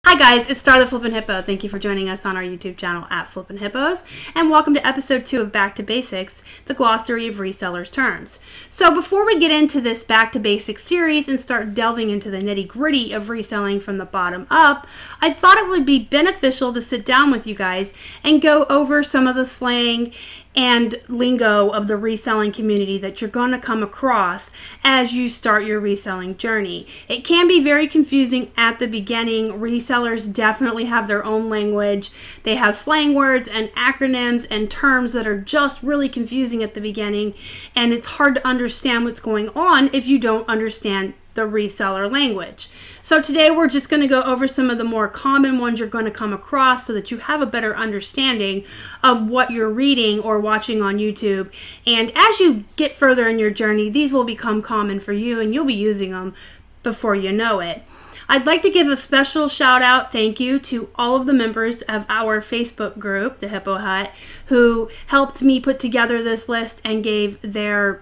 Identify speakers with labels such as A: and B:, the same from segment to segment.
A: Hi guys, it's Star the Flippin' Hippo. Thank you for joining us on our YouTube channel at Flippin' Hippos, and welcome to episode 2 of Back to Basics, the glossary of resellers' terms. So before we get into this Back to Basics series and start delving into the nitty-gritty of reselling from the bottom up, I thought it would be beneficial to sit down with you guys and go over some of the slang and lingo of the reselling community that you're going to come across as you start your reselling journey. It can be very confusing at the beginning. Resellers definitely have their own language. They have slang words and acronyms and terms that are just really confusing at the beginning, and it's hard to understand what's going on if you don't understand the reseller language. So today we're just going to go over some of the more common ones you're going to come across so that you have a better understanding of what you're reading or watching on YouTube. And as you get further in your journey, these will become common for you and you'll be using them before you know it. I'd like to give a special shout out, thank you, to all of the members of our Facebook group, the Hippo Hut, who helped me put together this list and gave their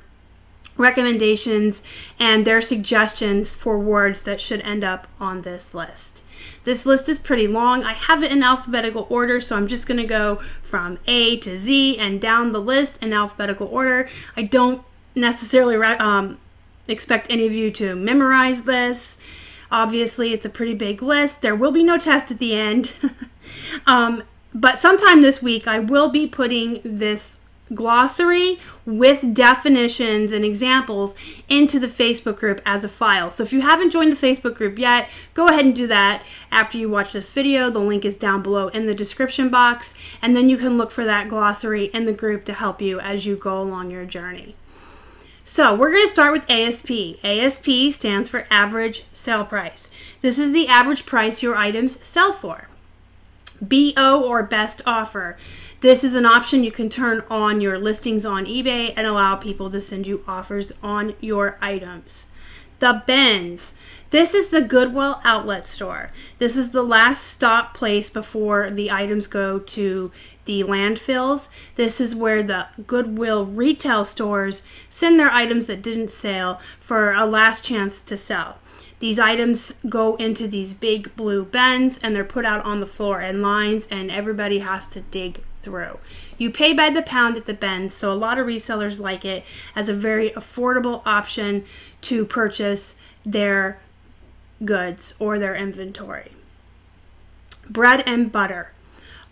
A: recommendations and their suggestions for words that should end up on this list. This list is pretty long. I have it in alphabetical order, so I'm just going to go from A to Z and down the list in alphabetical order. I don't necessarily expect any of you to memorize this. Obviously, it's a pretty big list. There will be no test at the end. But sometime this week, I will be putting this glossary with definitions and examples into the Facebook group as a file. So if you haven't joined the Facebook group yet, go ahead and do that after you watch this video. The link is down below in the description box, and then you can look for that glossary in the group to help you as you go along your journey. So we're going to start with ASP. ASP stands for average sale price. This is the average price your items sell for. BO, or best offer. This is an option you can turn on your listings on eBay and allow people to send you offers on your items. The bins. This is the Goodwill outlet store. This is the last stop place before the items go to the landfills. This is where the Goodwill retail stores send their items that didn't sell for a last chance to sell. These items go into these big blue bins and they're put out on the floor in lines, and everybody has to dig through. You pay by the pound at the bins, so a lot of resellers like it as a very affordable option to purchase their goods or their inventory. Bread and butter.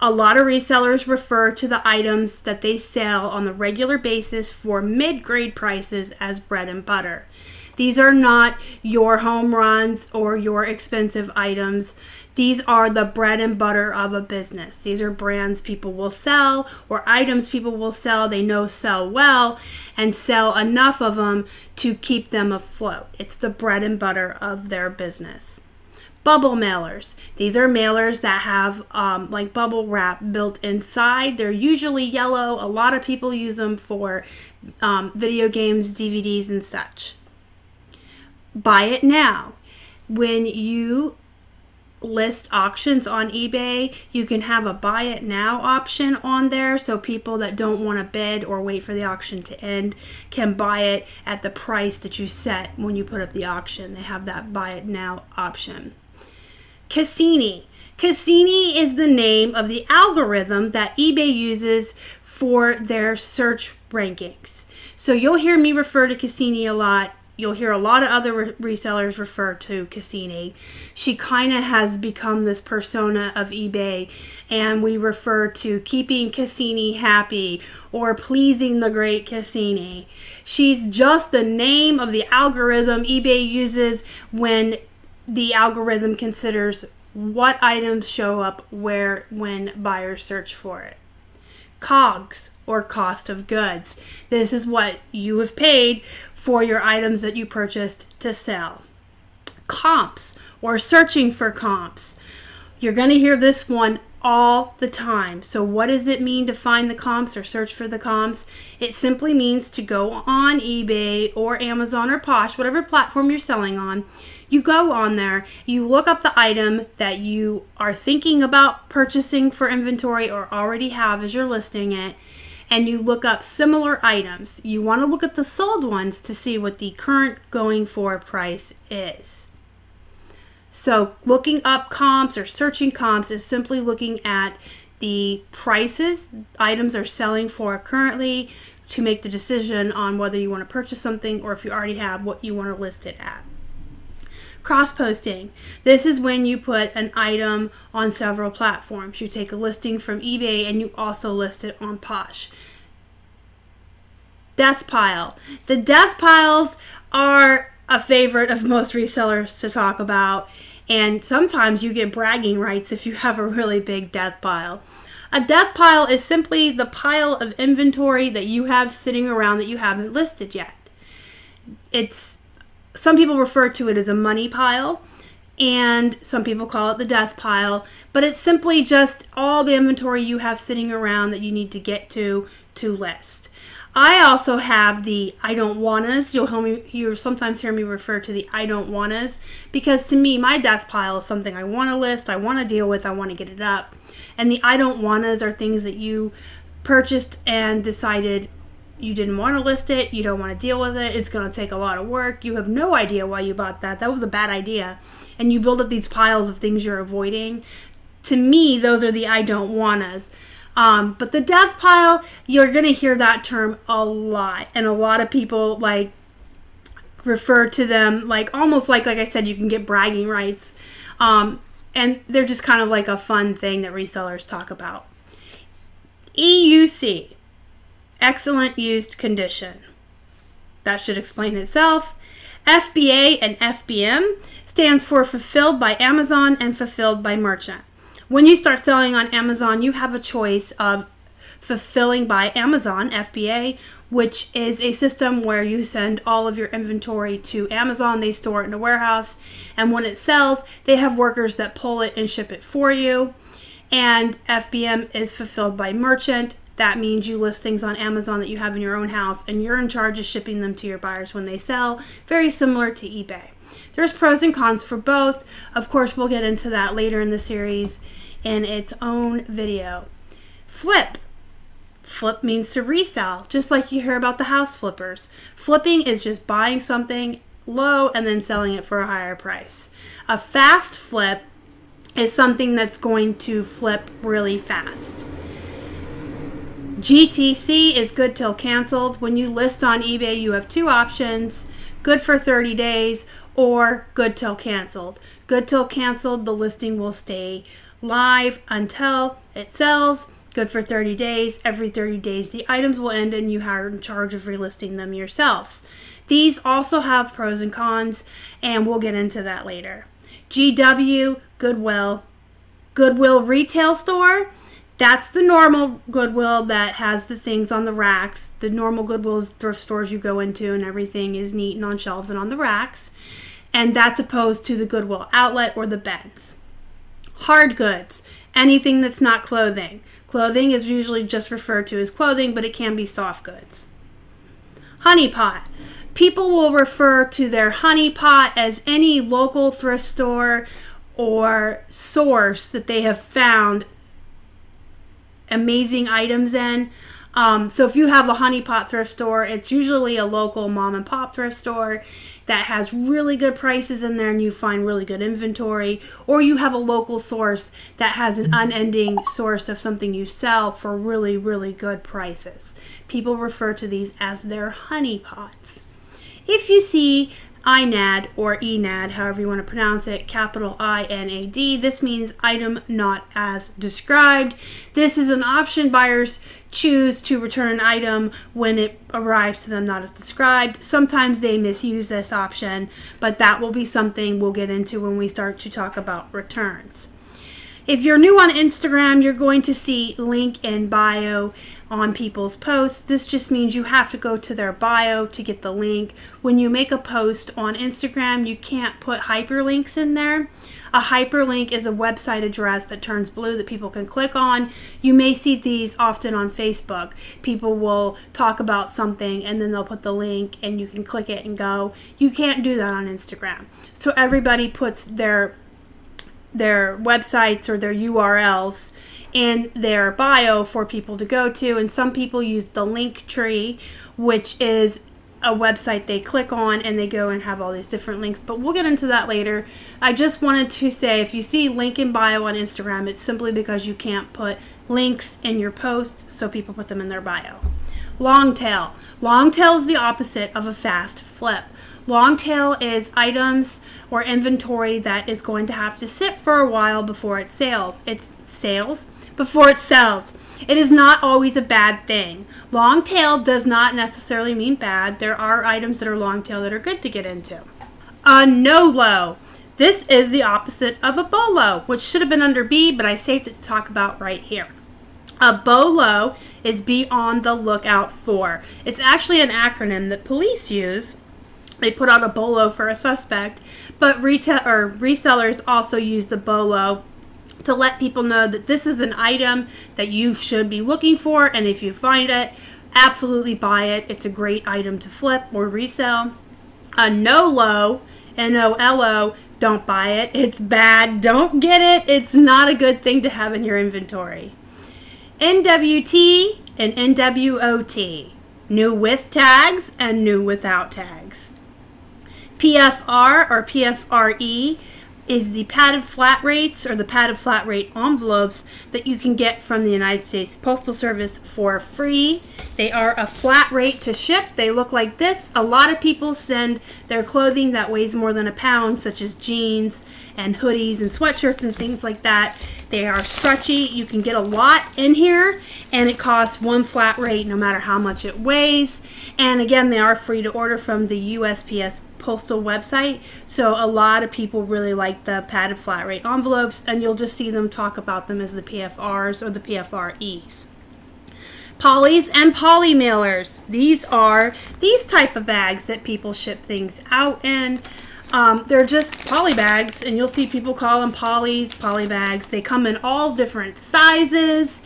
A: A lot of resellers refer to the items that they sell on the regular basis for mid-grade prices as bread and butter. These are not your home runs or your expensive items. These are the bread and butter of a business. These are brands people will sell or items people will sell, they know sell well, and sell enough of them to keep them afloat. It's the bread and butter of their business. Bubble mailers. These are mailers that have like bubble wrap built inside. They're usually yellow. A lot of people use them for video games, DVDs, and such. Buy it now. When you list auctions on eBay, you can have a buy it now option on there, so people that don't want to bid or wait for the auction to end can buy it at the price that you set when you put up the auction. They have that buy it now option. Cassini. Cassini is the name of the algorithm that eBay uses for their search rankings. So you'll hear me refer to Cassini a lot. You'll hear a lot of other resellers refer to Cassini. She kind of has become this persona of eBay, and we refer to keeping Cassini happy or pleasing the great Cassini. She's just the name of the algorithm eBay uses when the algorithm considers what items show up where when buyers search for it. COGS, or cost of goods. This is what you have paid for your items that you purchased to sell. Comps, or searching for comps. You're going to hear this one all the time. So what does it mean to find the comps or search for the comps? It simply means to go on eBay or Amazon or Posh, whatever platform you're selling on. You go on there, you look up the item that you are thinking about purchasing for inventory or already have as you're listing it, and you look up similar items. You want to look at the sold ones to see what the current going for price is. So looking up comps or searching comps is simply looking at the prices items are selling for currently to make the decision on whether you want to purchase something or if you already have what you want to list it at. Cross-posting. This is when you put an item on several platforms. You take a listing from eBay and you also list it on Posh. Death pile. The death piles are a favorite of most resellers to talk about, and sometimes you get bragging rights if you have a really big death pile. A death pile is simply the pile of inventory that you have sitting around that you haven't listed yet. Some people refer to it as a money pile, and some people call it the death pile, but it's simply just all the inventory you have sitting around that you need to get to list. I also have the I don't wannas. You'll sometimes hear me refer to the I don't wannas, because to me, my death pile is something I want to list, I want to deal with, I want to get it up. And the I don't wannas are things that you purchased and decided you didn't want to list it, you don't want to deal with it, it's going to take a lot of work, you have no idea why you bought that, that was a bad idea, and you build up these piles of things you're avoiding. To me, those are the I don't wannas. But the death pile, you're going to hear that term a lot, and a lot of people refer to them almost like I said, you can get bragging rights, and they're just kind of like a fun thing that resellers talk about. EUC. Excellent used condition. That should explain itself. FBA and FBM stands for fulfilled by Amazon and fulfilled by merchant. When you start selling on Amazon, you have a choice of fulfilling by Amazon, FBA, which is a system where you send all of your inventory to Amazon, they store it in a warehouse, and when it sells, they have workers that pull it and ship it for you. And FBM is fulfilled by merchant. That means you list things on Amazon that you have in your own house, and you're in charge of shipping them to your buyers when they sell. Very similar to eBay. There's pros and cons for both. Of course, we'll get into that later in the series in its own video. Flip. Flip means to resell, just like you hear about the house flippers. Flipping is just buying something low and then selling it for a higher price. A fast flip is something that's going to flip really fast. GTC is good till canceled. When you list on eBay, you have two options: good for 30 days or good till canceled. Good till canceled, the listing will stay live until it sells. Good for 30 days. Every 30 days, the items will end and you are in charge of relisting them yourselves. These also have pros and cons, and we'll get into that later. GW, Goodwill. Goodwill retail store. That's the normal Goodwill that has the things on the racks. The normal Goodwill is thrift stores you go into and everything is neat and on shelves and on the racks. And that's opposed to the Goodwill outlet or the bins. Hard goods. Anything that's not clothing. Clothing is usually just referred to as clothing, but it can be soft goods. Honey pot. People will refer to their honey pot as any local thrift store or source that they have found amazing items in. So if you have a honey pot thrift store, it's usually a local mom and pop thrift store that has really good prices in there and you find really good inventory, or you have a local source that has an unending source of something you sell for really, really good prices. People refer to these as their honey pots. If you see INAD or ENAD, however you want to pronounce it, capital INAD, this means item not as described. This is an option buyers choose to return an item when it arrives to them not as described. Sometimes they misuse this option, but that will be something we'll get into when we start to talk about returns. If you're new on Instagram, you're going to see link in bio on people's posts. This just means you have to go to their bio to get the link. When you make a post on Instagram, you can't put hyperlinks in there. A hyperlink is a website address that turns blue that people can click on. You may see these often on Facebook. People will talk about something and then they'll put the link and you can click it and go. You can't do that on Instagram. So everybody puts their websites or their URLs in their bio for people to go to, and some people use the link tree, which is a website they click on and they go and have all these different links, but we'll get into that later. I just wanted to say, if you see link in bio on Instagram, it's simply because you can't put links in your posts, so people put them in their bio. Long tail. Long tail is the opposite of a fast flip. Long tail is items or inventory that is going to have to sit for a while before it sells. Before it sells. It is not always a bad thing. Long tail does not necessarily mean bad. There are items that are long tail that are good to get into. A no-low. This is the opposite of a BOLO, which should have been under B, but I saved it to talk about right here. A BOLO is be on the lookout for. It's actually an acronym that police use. They put out a BOLO for a suspect, but resellers also use the BOLO to let people know that this is an item that you should be looking for, and if you find it, absolutely buy it. It's a great item to flip or resell. A NOLO, N-O-L-O, don't buy it. It's bad. Don't get it. It's not a good thing to have in your inventory. NWT and NWOT, new with tags and new without tags. PFR or PFRE is the padded flat rates or the padded flat rate envelopes that you can get from the United States Postal Service for free. They are a flat rate to ship. They look like this. A lot of people send their clothing that weighs more than a pound, such as jeans and hoodies and sweatshirts and things like that. They are stretchy. You can get a lot in here, and it costs one flat rate no matter how much it weighs. And again, they are free to order from the USPS postal website, so a lot of people really like the padded flat rate envelopes, and you'll just see them talk about them as the PFRs or the PFREs. Polys and polymailers. These are these type of bags that people ship things out in. They're just poly bags, and you'll see people call them polys, poly bags. They come in all different sizes,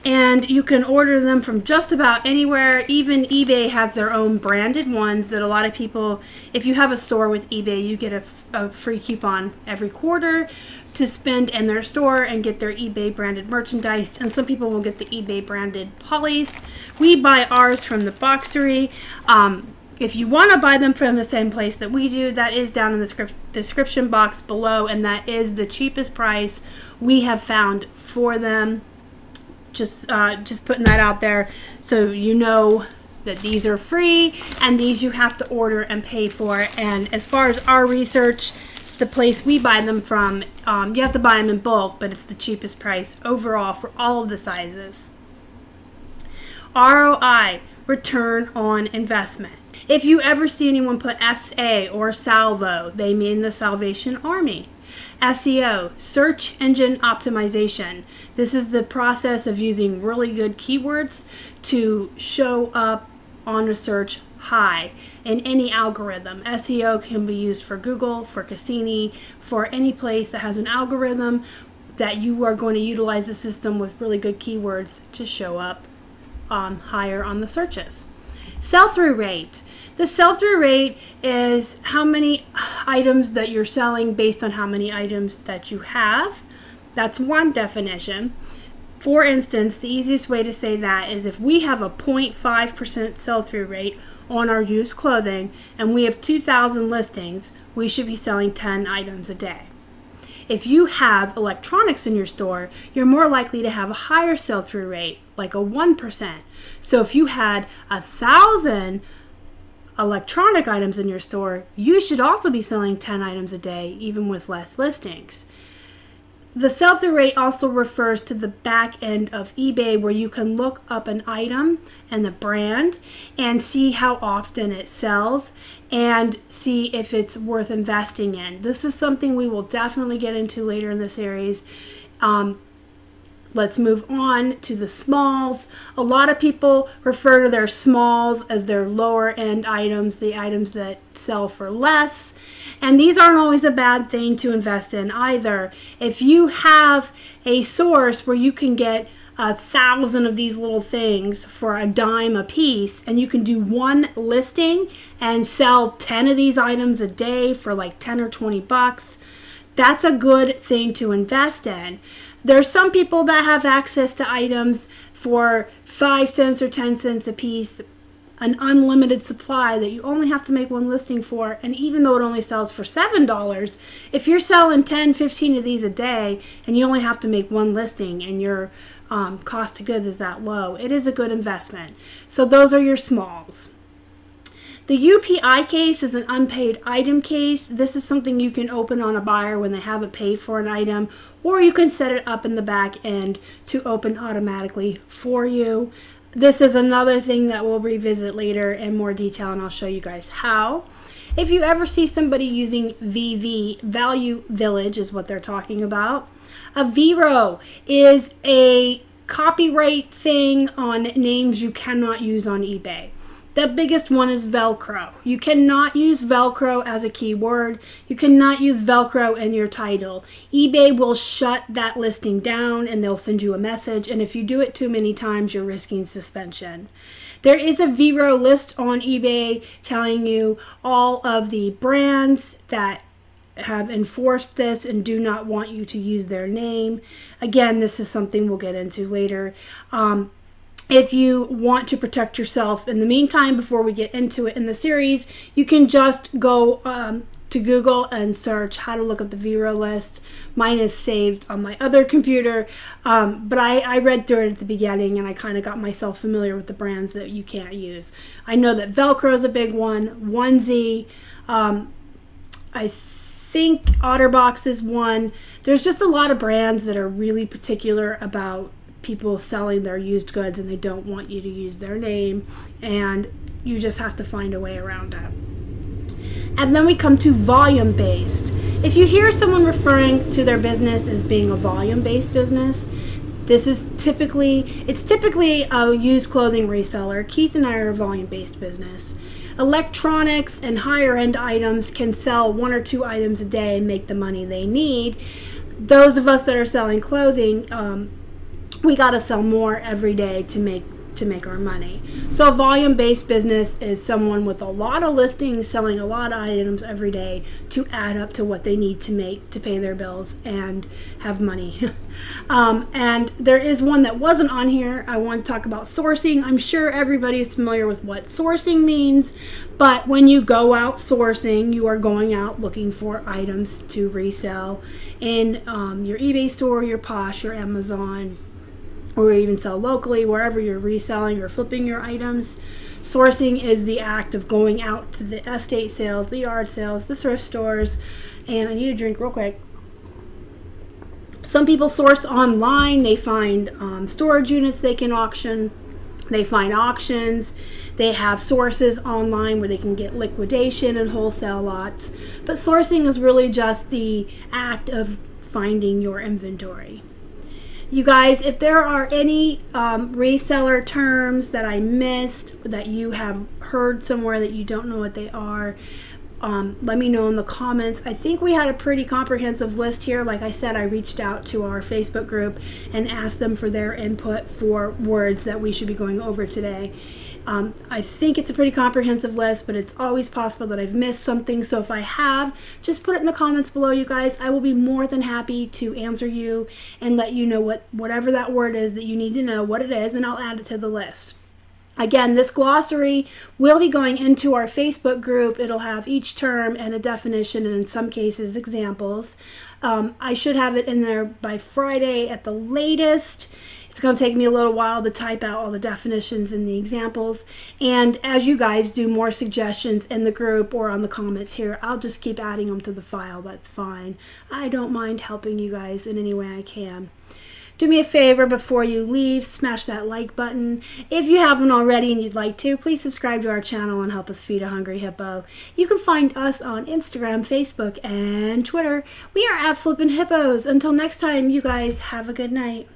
A: and you can order them from just about anywhere. Even eBay has their own branded ones that a lot of people, if you have a store with eBay, you get a free coupon every quarter to spend in their store and get their eBay branded merchandise, and some people will get the eBay branded polys. We buy ours from the Boxery. If you want to buy them from the same place that we do, that is down in the description box below, and that is the cheapest price we have found for them. Just putting that out there so you know that these are free and these you have to order and pay for. And as far as our research, the place we buy them from, you have to buy them in bulk, but it's the cheapest price overall for all of the sizes. ROI, return on investment. If you ever see anyone put SA or Salvo, they mean the Salvation Army. SEO, search engine optimization. This is the process of using really good keywords to show up on a search high in any algorithm. SEO can be used for Google, for Cassini, for any place that has an algorithm that you are going to utilize the system with really good keywords to show up higher on the searches. Sell-through rate. The sell-through rate is how many items that you're selling based on how many items that you have. That's one definition. For instance, the easiest way to say that is if we have a 0.5% sell-through rate on our used clothing and we have 2,000 listings, we should be selling 10 items a day. If you have electronics in your store, you're more likely to have a higher sell-through rate, like a 1%. So if you had 1,000 electronic items in your store, you should also be selling 10 items a day, even with less listings. The sell-through rate also refers to the back end of eBay, where you can look up an item and the brand and see how often it sells and see if it's worth investing in. This is something we will definitely get into later in the series. Let's move on to the smalls. A lot of people refer to their smalls as their lower end items, the items that sell for less. And these aren't always a bad thing to invest in either. If you have a source where you can get 1,000 of these little things for a dime a piece, and you can do one listing and sell 10 of these items a day for like 10 or 20 bucks, that's a good thing to invest in. There's some people that have access to items for 5 cents or 10 cents a piece. an unlimited supply that you only have to make one listing for, and even though it only sells for $7, if you're selling 10, 15 of these a day and you only have to make one listing and your cost of goods is that low, it is a good investment. So those are your smalls. The UPI case is an unpaid item case. This is something you can open on a buyer when they haven't paid for an item, or you can set it up in the back end to open automatically for you. This is another thing that we'll revisit later in more detail, and I'll show you guys how. If you ever see somebody using VV, Value Village is what they're talking about. A VERO is a copyright thing on names you cannot use on eBay. The biggest one is Velcro. You cannot use Velcro as a keyword. You cannot use Velcro in your title. eBay will shut that listing down and they'll send you a message. And if you do it too many times, you're risking suspension. There is a VERO list on eBay telling you all of the brands that have enforced this and do not want you to use their name. Again, this is something we'll get into later. If you want to protect yourself in the meantime, before we get into it in the series, you can just go to Google and search how to look up the VERO list. Mine is saved on my other computer, but I read through it at the beginning and I kind of got myself familiar with the brands that you can't use. I know that Velcro is a big one, Onesie, I think OtterBox is one. There's just a lot of brands that are really particular about people selling their used goods and they don't want you to use their name, and you just have to find a way around it. And then we come to volume based. If you hear someone referring to their business as being a volume based business, this is typically a used clothing reseller. Keith and I are a volume based business. Electronics and higher end items can sell 1 or 2 items a day and make the money they need. Those of us that are selling clothing, we got to sell more every day to make our money. So a volume-based business is someone with a lot of listings selling a lot of items every day to add up to what they need to make to pay their bills and have money. And there is one that wasn't on here. I want to talk about sourcing. I'm sure everybody is familiar with what sourcing means, but when you go out sourcing, you are going out looking for items to resell in your eBay store, your Posh, your Amazon, or even sell locally, wherever you're reselling or flipping your items. Sourcing is the act of going out to the estate sales, the yard sales, the thrift stores, and I need a drink real quick. Some people source online. They find storage units they can auction. They find auctions. They have sources online where they can get liquidation and wholesale lots. But sourcing is really just the act of finding your inventory. You guys, if there are any reseller terms that I missed, that you have heard somewhere that you don't know what they are, let me know in the comments. I think we had a pretty comprehensive list here. Like I said, I reached out to our Facebook group and asked them for their input for words that we should be going over today. I think it's a pretty comprehensive list, but it's always possible that I've missed something. So if I have, just put it in the comments below, you guys. I will be more than happy to answer you and let you know whatever that word is that you need to know what it is, and I'll add it to the list. Again, this glossary will be going into our Facebook group. It'll have each term and a definition, and in some cases examples. I should have it in there by Friday at the latest. It's going to take me a little while to type out all the definitions and the examples. And as you guys do more suggestions in the group or on the comments here, I'll just keep adding them to the file. That's fine. I don't mind helping you guys in any way I can. Do me a favor before you leave, smash that like button. If you haven't already and you'd like to, please subscribe to our channel and help us feed a hungry hippo. You can find us on Instagram, Facebook, and Twitter. We are at Flippin' Hippos. Until next time, you guys have a good night.